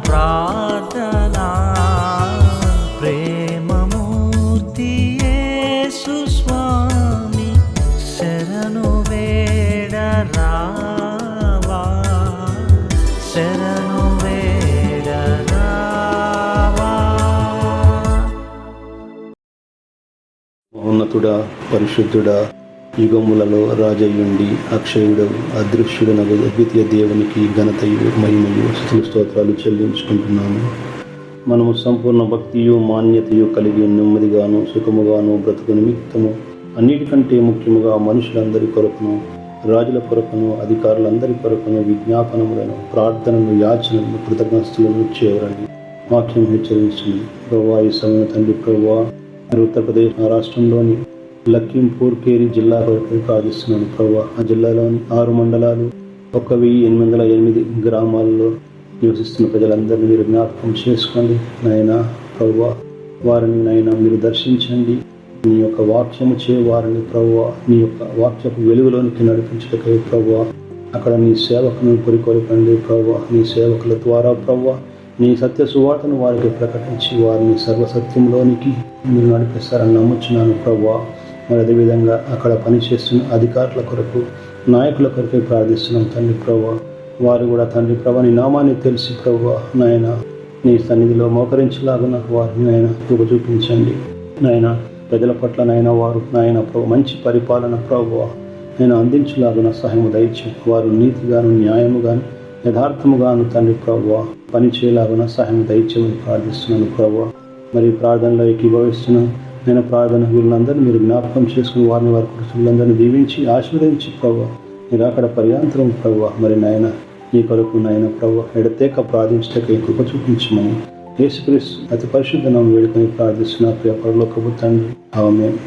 ప్రార్థనా. ప్రేమమూర్తి యేసు స్వామి శరణు వేడరావా, శరణు వేడరావా. మహోన్నతుడా, పరిశుద్ధుడా, యుగములలో రాజయ్యుండి అక్షయుడవు అదృశ్యుడనగు అద్వితీయ దేవునికి ఘనతయు మహిమయు స్తుతులు స్తోత్రాలు చెల్లించుకుంటున్నాము. మనము సంపూర్ణ భక్తియు మాన్యతయు కలిగి నెమ్మదిగాను సుఖముగాను బ్రతుకు నిమిత్తము అన్నిటికంటే ముఖ్యముగా మనుషులందరి కొరకును, రాజుల కొరకును, అధికారులందరి కొరకును విజ్ఞాపనములను, ప్రార్థనలు, యాచనలను, కృతజ్ఞతలను చేయవలని వాక్యం హెచ్చరించింది. ప్రభువా, ఈ సమయం తండ్రి ప్రభువా, ఉత్తరప్రదేశ్ రాష్ట్రంలోని లఖింపూర్ ఖేరి జిల్లా వరకు ప్రార్థిస్తున్నాను. ప్రభువా, ఆ జిల్లాలోని 6 మండలాలు 1808 గ్రామాల్లో నివసిస్తున్న ప్రజలందరినీ మీరు జ్ఞాపకం చేసుకోండి నాయనా. ప్రభువా, వారిని నాయనా మీరు దర్శించండి. నీ యొక్క వాక్యము చే వారిని ప్రభువా నీ యొక్క వాక్యపు వెలుగులోనికి నడిపించటకై ప్రభువా అక్కడ నీ సేవకును కొరికొరకండి. ప్రభువా, నీ సేవకుల ద్వారా ప్రభువా నీ సత్య సువార్తను వారికి ప్రకటించి వారిని సర్వసత్యంలోనికి మీరు నడిపిస్తారని నమ్ముచున్నాను. ప్రభువా, మరి అదేవిధంగా అక్కడ పనిచేస్తున్న అధికారుల కొరకు, నాయకుల కొరకే ప్రార్థిస్తున్నాం తండ్రి. ప్రభువా, వారు కూడా తండ్రి ప్రభువా నీ నామాన్ని తెలిసి ప్రభువా నాయన నీ సన్నిధిలో మోకరించలాగున వారిని నాయన కృప చూపించండి నాయన. ప్రజల పట్ల నాయన వారు నాయన ప్రభు మంచి పరిపాలన ప్రభువా నేను అందించలాగున సహాయం దయచేయండి. వారు నీతిగాను, న్యాయముగాను, యథార్థముగాను తండ్రి ప్రభువా పని చేయలాగున సహాయం దయచేయమని ప్రార్థిస్తున్నాను. ప్రభువా, మరి ప్రార్థనలో ఏకీభవిస్తున్న నేను ప్రార్థన వీళ్ళందరినీ మీరు జ్ఞాపకం చేసుకుని వారిని వారి కుటుంబాలందరినీ దీవించి ఆశీర్వదించి ప్రభువా మీరు అక్కడ పర్యాంతరం ప్రభువా మరి నాయన నీ కొరకు నాయన ప్రభువా ఎడతేక ప్రార్థించటకై కృప చూపించమని యేసుక్రీస్తు అతి పరిశుద్ధ నామమున వేడుకొని ప్రార్థిస్తున్నా ప్రియ పరలోకపు తండ్రి. ఆమేన్.